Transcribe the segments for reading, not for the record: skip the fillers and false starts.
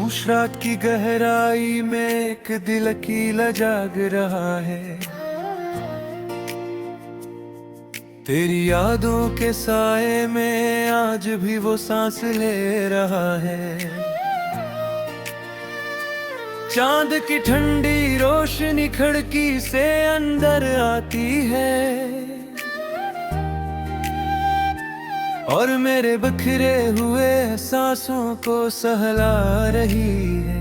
खामोश रात की गहराई में एक दिल अकेला जाग रहा है। तेरी यादों के साए में आज भी वो सांस ले रहा है। चांद की ठंडी रोशनी खिड़की से अंदर आती है और मेरे बिखरे हुए सांसों को सहला रही है।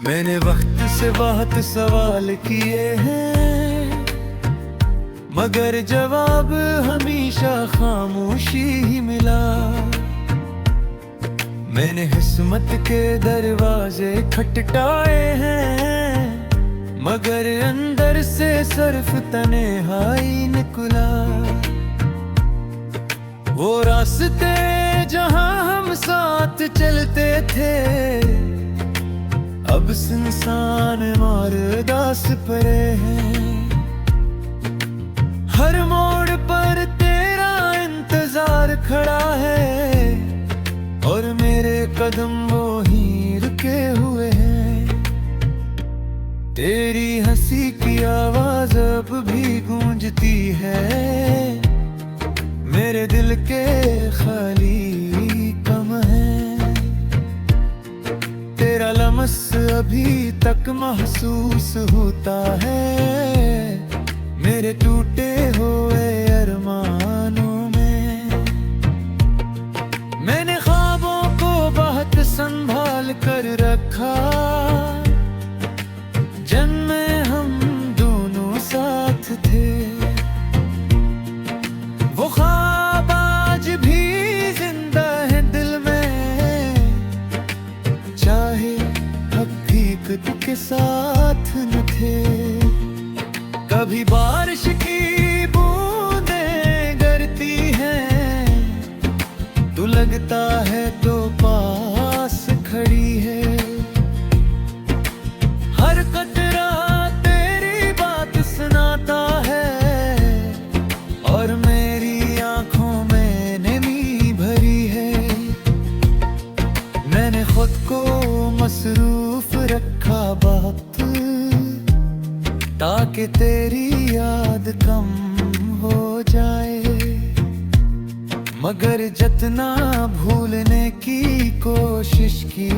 मैंने वक्त से बहुत सवाल किए हैं, मगर जवाब हमेशा खामोशी ही मिला। मैंने किस्मत के दरवाजे खटखटाए हैं, मगर अंदर से सिर्फ तन्हाई निकला। वो रास्ते जहां हम साथ चलते थे अब सुनसान और उदास पड़े हैं। हर मोड़ पर तेरा इंतजार खड़ा है और मेरे कदम वो ही रुके हुए हैं। तेरी हंसी की आवाज अब भी गूंजती है मेरे दिल के खाली कम है। तेरा लम्स अभी तक महसूस होता है मेरे टूटे हुए अरमानों में। मैंने ख्वाबों को बहुत संभाल कर रखा, जन्म हम दोनों साथ थे। वो ख्वाब आज भी जिंदा है दिल में, चाहे हकीकत के साथ न थे। कभी बारिश की बूंदें गिरती हैं, तू लगता है तो पास खड़ी है। हर कतरा तेरी बात सुनाता है और मेरी आंखों में नमी भरी है। मैंने खुद को मसरूफ रखा वक्त, ताकि तेरी याद कम हो जाए। मगर जितना भूलने की कोशिश की,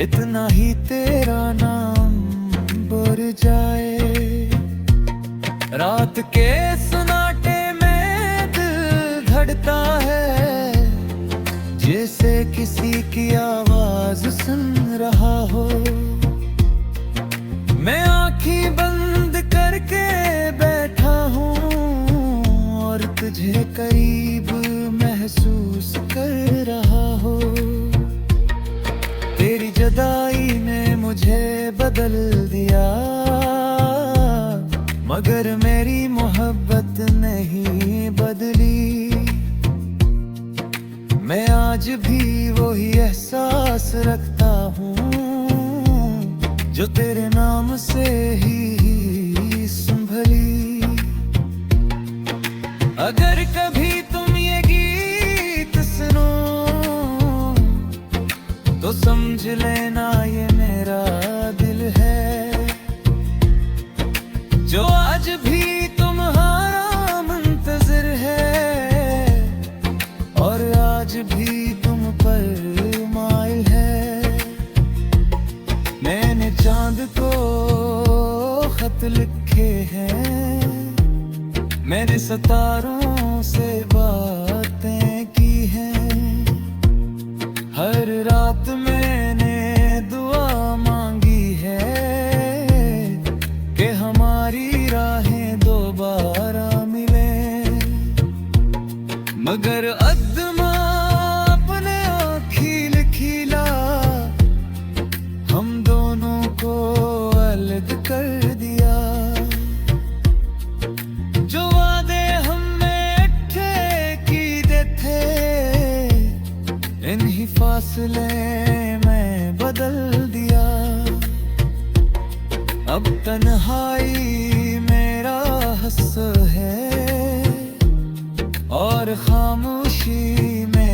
इतना ही तेरा नाम बुर जाए। रात के सन्नाटे में दिल धड़कता है, जैसे किसी की आवाज सुन रहा हो। मैं आँखें बंद करके बैठा हूँ और तुझे करीब महसूस कर रहा हो। तेरी जुदाई ने मुझे बदल दिया, मगर मेरी मोहब्बत नहीं बदली। मैं आज भी वही एहसास रखता हूँ जो तेरे नाम से ही संभली। अगर कभी तुम ये गीत सुनो तो समझ लेना ये मेरा दिल है, जो आज भी तुम्हारा मुंतज़िर है और आज भी तुम पर माइल है। मैंने चांद को खत लिखे हैं, मैंने सितारों से बातें की हैं। हर रात मैंने दुआ मांगी है कि हमारी राहें दोबारा मिलें। मगर अदमा अपने आँखी खिला हम दोनों को अलग कर दिया। जो वादे हमने ठेके थे, इन्हीं फासले में बदल दिया। अब तन्हाई मेरा हस्स है और खामोशी में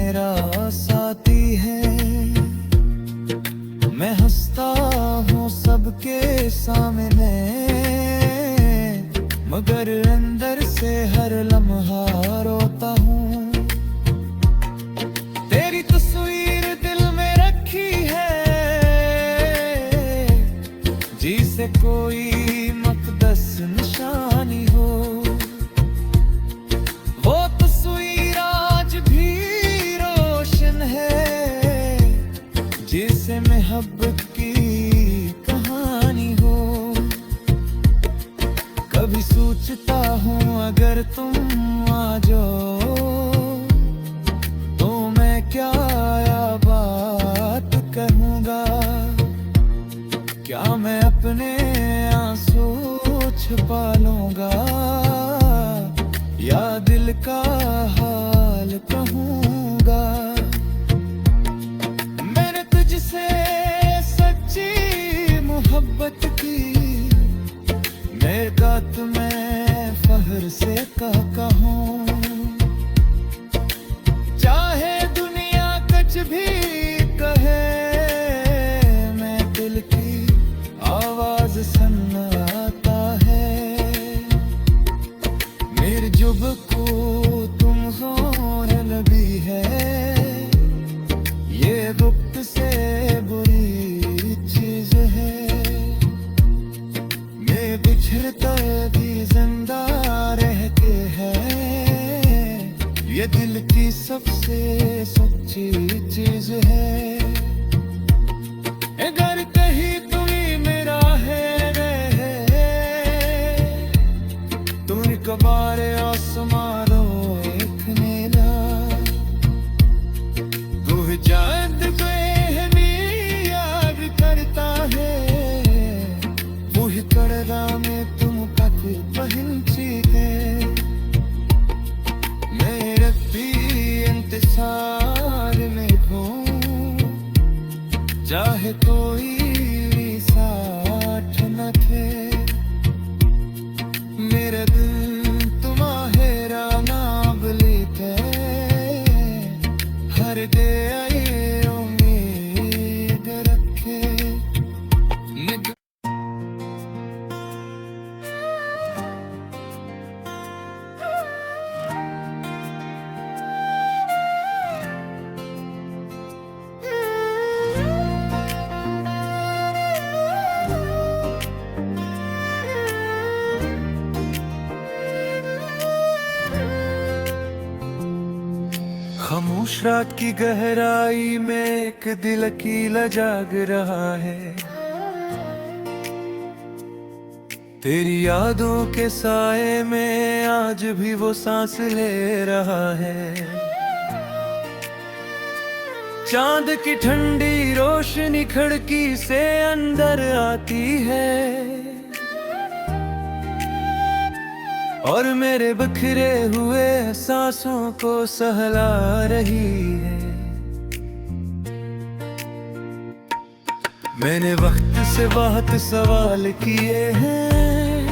सामने, मगर अंदर से हर लम्हा रोता हूँ। तेरी तस्वीर दिल में रखी है, जिसे कोई मुक़द्दस निशानी हो। वो तस्वीर आज भी रोशन है, जिसे मोहब्बत की कहानी हो। कभी सोचता हूँ अगर तुम आ जाओ, तो मैं क्या बात कहूँगा। क्या मैं अपने आंसू छुपा लूँगा, या दिल का हाल कहूँगा। मैंने तुझसे सच्ची मोहब्बत की, मेरे का तुम्हें फख्र से कहूँ। चाहे दुनिया कुछ भी कहे, मैं दिल की आवाज सुनाता है। मेरे जुब को तुम होने लगी है, ये गुप्त से बुरी चीज है। मैं बिछड़ता भी जिंदा रहते हैं, ये दिल की सबसे सच्ची चीज है। अगर कहीं तू ही मेरा है, तुम कबारे आसमानों देखने ला। तू जाद बेहनी याद करता है, वही करदा में तुम तक पहनची है। मेरे भी इंतजार में हूँ, चाहे कोई साथ न थे। मेरे दिल तुम्हारा नाम लेते, हर दे आए उम्मीद रखे। खामोश रात की गहराई में एक दिल अकेला जाग रहा है। तेरी यादों के साए में आज भी वो सांस ले रहा है। चांद की ठंडी रोशनी खिड़की से अंदर आती है, और मेरे बिखरे हुए सांसों को सहला रही है। मैंने वक्त से बहुत सवाल किए हैं,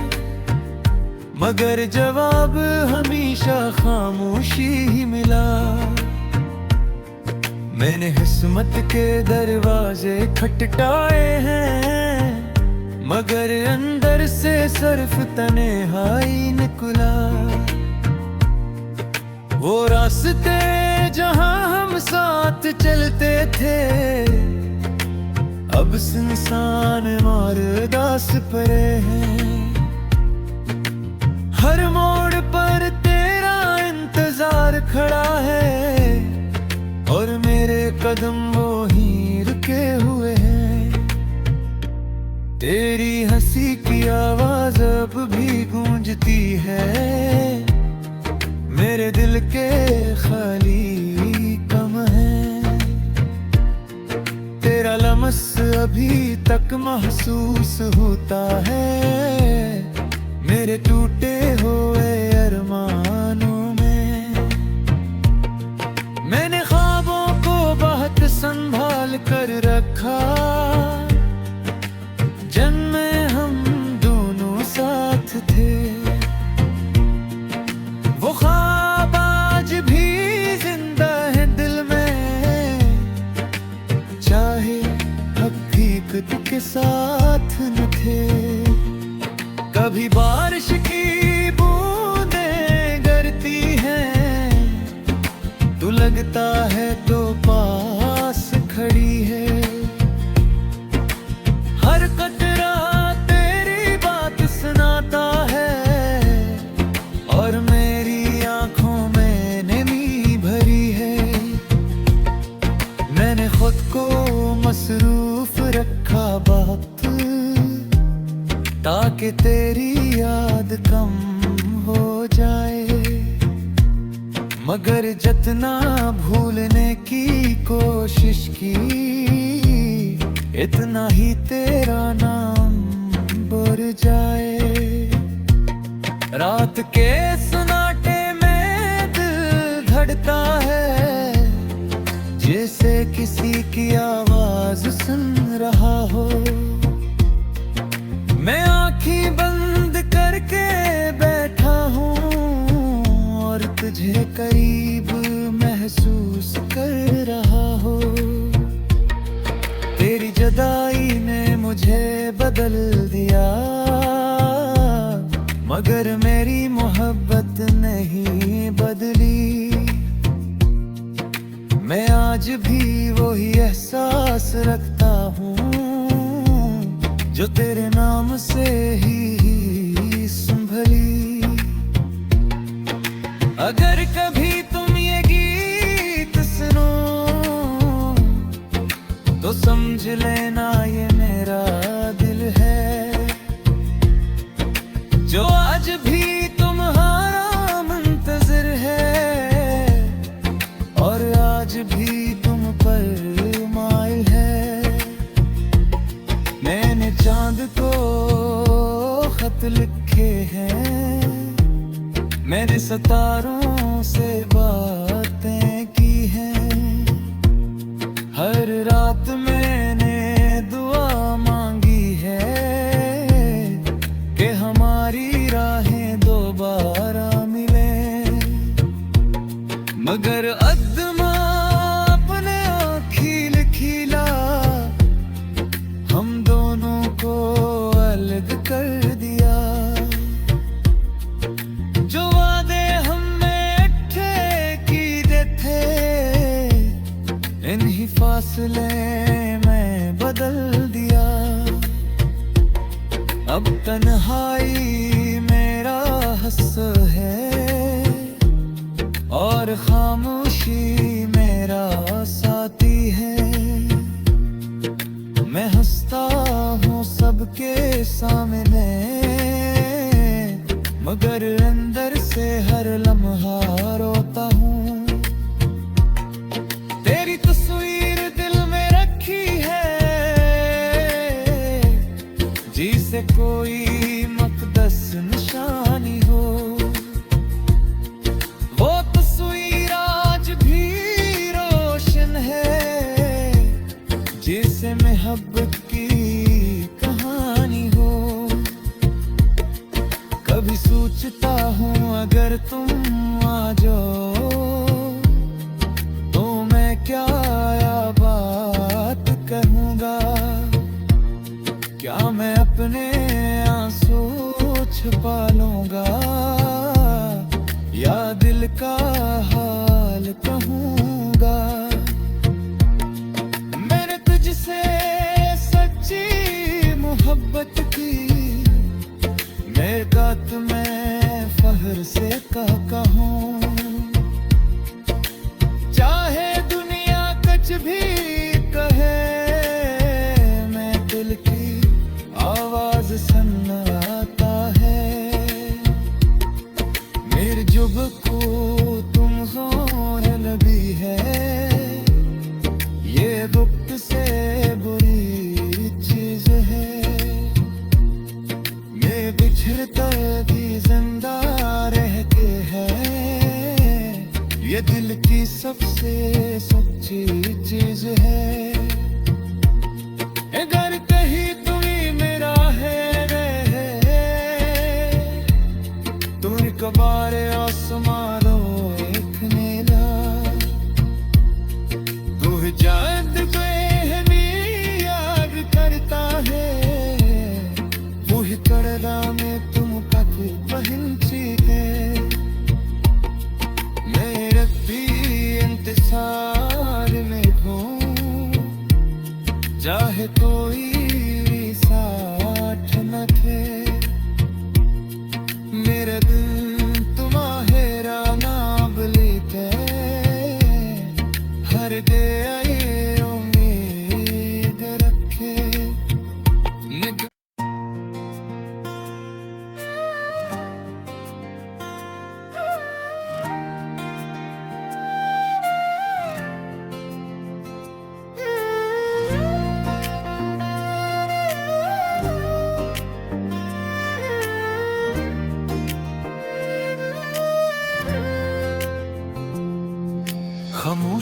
मगर जवाब हमेशा खामोशी ही मिला। मैंने किस्मत के दरवाजे खटखटाए हैं, मगर अंदर से सिर्फ तन्हाई निकला। वो रास्ते जहां हम साथ चलते थे, अब सुनसान और उदास पड़े हैं। हर मोड़ पर तेरा इंतजार खड़ा है, और मेरे कदम वो ही रुके हुए हैं। तेरी हंसी की आवाज अब भी गूंजती है, मेरे दिल के खाली कम है। तेरा लम्स अभी तक महसूस होता है, मेरे टूटे हुए अरमानों में। मैंने ख्वाबों को बहुत संभाल कर रखा, जन्म हम दोनों साथ थे। वो ख्वाब आज भी जिंदा है दिल में, चाहे हकीकत के साथ न थे। कभी बारिश की बूंदें गिरती हैं, तू लगता है तो पास खड़ी है। हर कतरा तेरी बात सुनाता है, और मेरी आंखों में नमी भरी है। मैंने खुद को मसरूफ रखा वक्त, ताकि तेरी याद कम हो जाए। मगर जितना भूलने की कोशिश की, इतना ही तेरा नाम बुर जाए। रात के सन्नाटे में दिल धड़कता है, जैसे किसी की आवाज सुन रहा हो। मैं आँखें बंद करके बैठा हूँ, और तुझे करीब महसूस कर रहा हो। तेरी जुदाई ने मुझे बदल दिया, मगर मेरी मोहब्बत नहीं बदली। मैं आज भी वही एहसास रखता हूँ, जो तेरे नाम से ही संभली। अगर कभी तुम ये गीत सुनो, तो समझ लेना ये मेरा दिल है, जो आज भी तुम्हारा मुंतज़िर है, और आज भी तुम पर माइल है। मैंने चांद को खत लिखे हैं, मैंने सितारों से बातें की हैं। हर रात मैंने दुआ मांगी है, कि हमारी राहें दोबारा मिलें। मगर अदमा अपने आँखीं खिला, हम दोनों को अलग कर दिया। जो वादे हमने ठेके थे, इन्हीं फासले में बदल दिया। अब तन्हाई मेरा हंस है, और खामोशी मेरा साथी है। मैं हंसता हूँ सबके सामने, मगर अंदर से हर लम्हा रोता हूँ। तेरी तस्वीर दिल में रखी है, जिसे कोई मुक़द्दस निशानी हो। वो तस्वीर आज भी रोशन है, जिसे मोहब्बत की कहानी हो। कभी सोचता हूँ अगर तुम आ जाओ, तो मैं क्या बात कहूँगा। क्या मैं अपने आंसू छुपा लूँगा, या दिल का हाल कहूँगा। मैंने तुझसे सच्ची मोहब्बत की, मेरे गात में फख्र से कहूँ। चाहे दुनिया कुछ भी कहे, मैं दिल की आवाज सुनाता है। मेरे जुब को तुम होने लगी है, ये वक्त से बुरी चीज है। मैं बिछड़ता भी जिंदा रह के है, ये दिल की सबसे सच्ची चीज है। अगर कहीं तुम ही मेरा है, तुम कबारे आसमानों एक नीला। तू जाद बेहमी याद करता है, वो ही कड़ला में तुम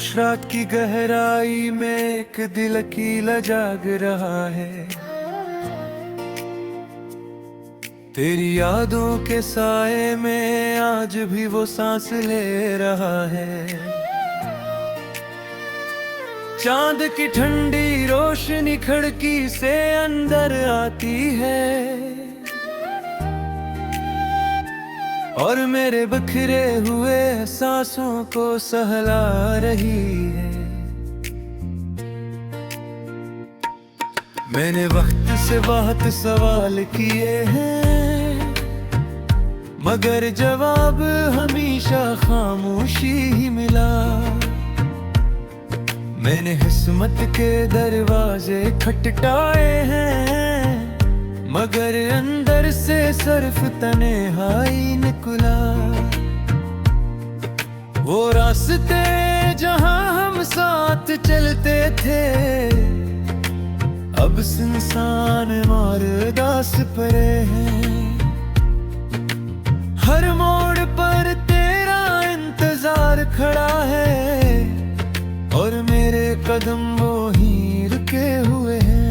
खामोश रात की गहराई में एक दिल अकेला जाग रहा है। तेरी यादों के साए में आज भी वो सांस ले रहा है। चांद की ठंडी रोशनी खिड़की से अंदर आती है और मेरे बिखरे हुए सांसों को सहला रही है। मैंने वक्त से बहुत सवाल किए हैं, मगर जवाब हमेशा खामोशी ही मिला। मैंने किस्मत के दरवाजे खटखटाए हैं, मगर अंदर से सिर्फ तन्हाई निकला। वो रास्ते जहां हम साथ चलते थे अब सुनसान और उदास पड़े हैं। हर मोड़ पर तेरा इंतजार खड़ा है और मेरे कदम वो ही रुके हुए हैं।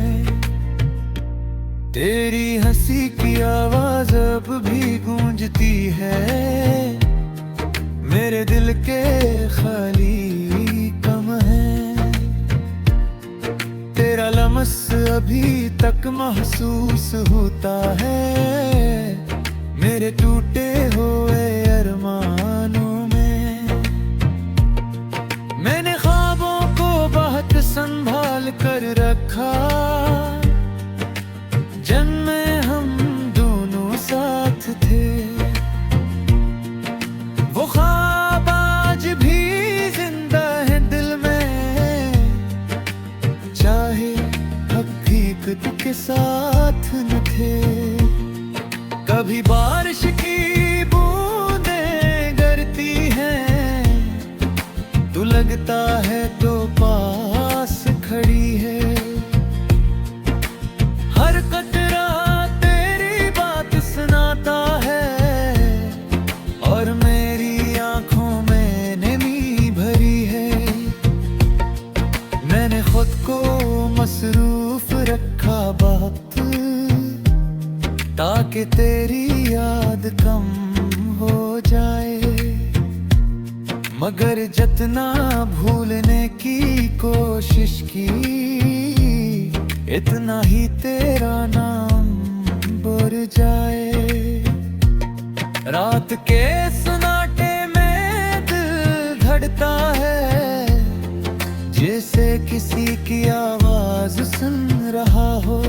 तेरी हंसी की आवाज अब भी गूंजती है मेरे दिल के खाली कम है। तेरा लम्स अभी तक महसूस होता है मेरे टूटे हुए अरमानों में। मैंने ख्वाबों को बहुत संभाल कर रखा, जन्म में हम दोनों साथ थे। वो ख्वाब आज भी जिंदा है दिल में, चाहे अब भी खुद के साथ न थे। कभी बारिश की बूंदें गिरती हैं, तू लगता है तो पास खड़ी है। हर कतरा तेरी बात सुनाता है और मेरी आंखों में नमी भरी है। मैंने खुद को मसरूफ रखा वक्त, ताकि तेरी याद कम हो जाए। मगर जितना भूलने की कोशिश की, इतना ही तेरा नाम बुर जाए। रात के सन्नाटे में दिल धड़कता है, जैसे किसी की आवाज सुन रहा हो।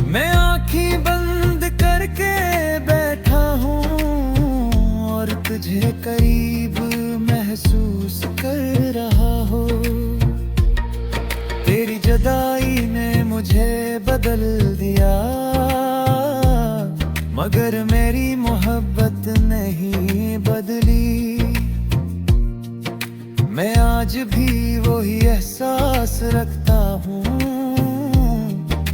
मैं आँखें बंद करके बैठा हूँ और तुझे करीब महसूस कर रहा हो। तेरी जुदाई ने मुझे बदल दिया, मगर मेरी मोहब्बत नहीं बदली। मैं आज भी वही एहसास रखता हूँ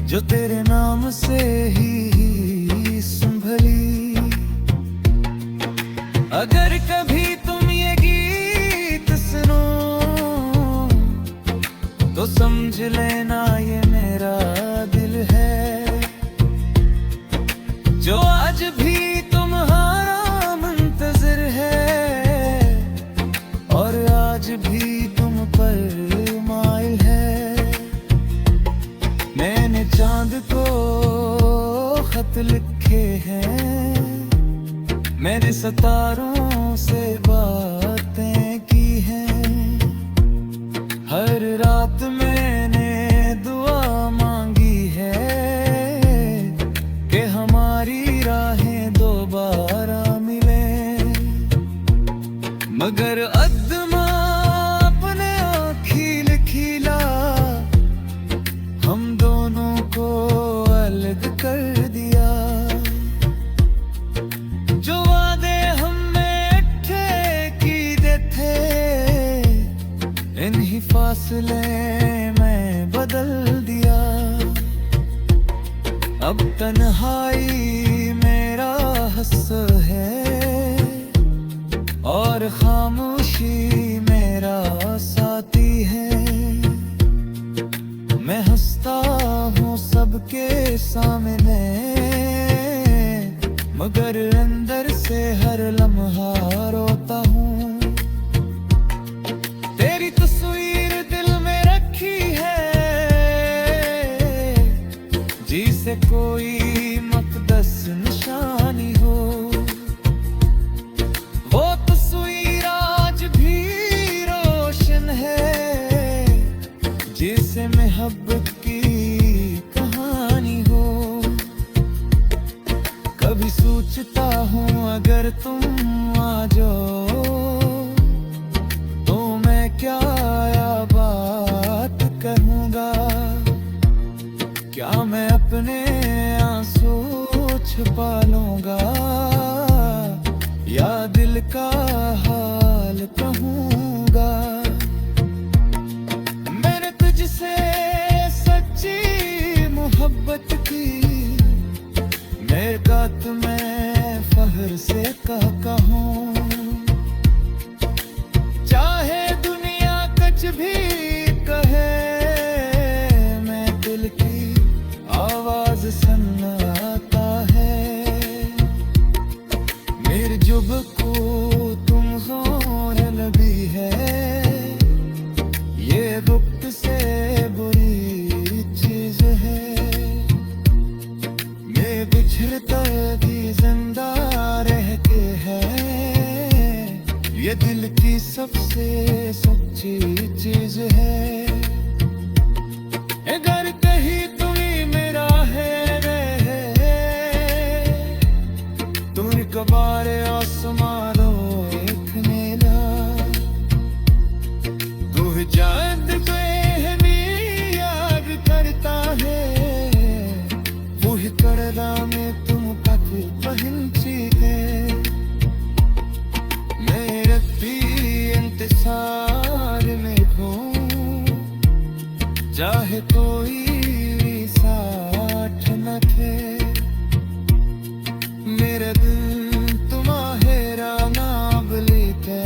जो तेरे नाम से ही संभली। अगर कभी तुम ये गीत सुनो तो समझ लेना ये मेरा दिल है, जो आज भी तुम्हारा मुंतज़िर है और आज भी तुम पर माइल है। मैंने चांद को खत लिखे हैं, मैंने सितारों से बातें की हैं। हर रात मैंने दुआ मांगी है कि हमारी राहें दोबारा मिलें। मगर अदमा अपने आँखी खिला हम दोनों को अलग कर दिया। जो वादे हमने ठे कीते थे, इन्हीं फासले में बदल दिया। अब तन्हाई मेरा हस्स है और खामोशी में सामने, मगर अंदर से हर लम्हा रोता हूँ। तेरी तस्वीर दिल में रखी है, जिसे कोई मुक़द्दस निशानी हो। वो तस्वीर आज भी रोशन है, जिसे मोहब्बत की कहानी हो। कभी सोचता हूँ अगर तुम आ जाओ, तो मैं क्या बात कहूँगा। क्या मैं अपने आंसू छुपा लूँगा, या दिल का हाल कहूँगा। मैंने तुझसे सच्ची मोहब्बत की, मेरे का तुम्हें फख्र से कहूँ। चाहे दुनिया कुछ भी कहे, मैं दिल की आवाज सुनाता है। मेरे जुब को तुम जोर लगी है, ये वक्त से बुरी चीज है। मैं बिछड़ता भी जिंदा रह के है, ये दिल की सबसे सच्ची चीज है। अगर कहीं तुम्ही मेरा है, तुम कबारे आसमानो एक नीला। तू जाद बेहनी याद करता है, वही करदा में तुम कप पहनची है। मेरे भी इंतजार में हूँ, चाहे कोई साथ न थे। मेरे दिल तुम्हारा नाम लेते,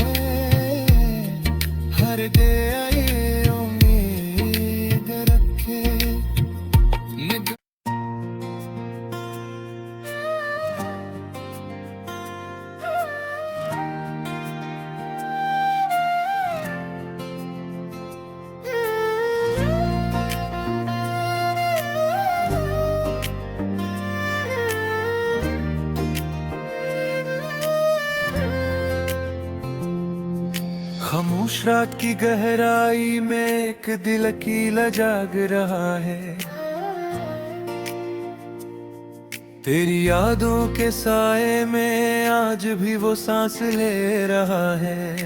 हर दे आए उम्मीद रखे। खामोश रात की गहराई में एक दिल अकेला जाग रहा है। तेरी यादों के साए में आज भी वो सांस ले रहा है।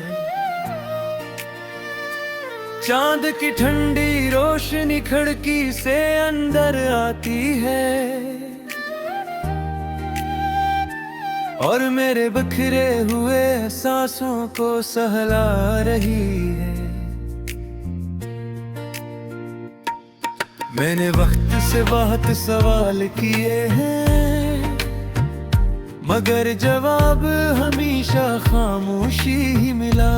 चांद की ठंडी रोशनी खिड़की से अंदर आती है, और मेरे बिखरे हुए सांसों को सहला रही है। मैंने वक्त से बहुत सवाल किए हैं, मगर जवाब हमेशा खामोशी ही मिला।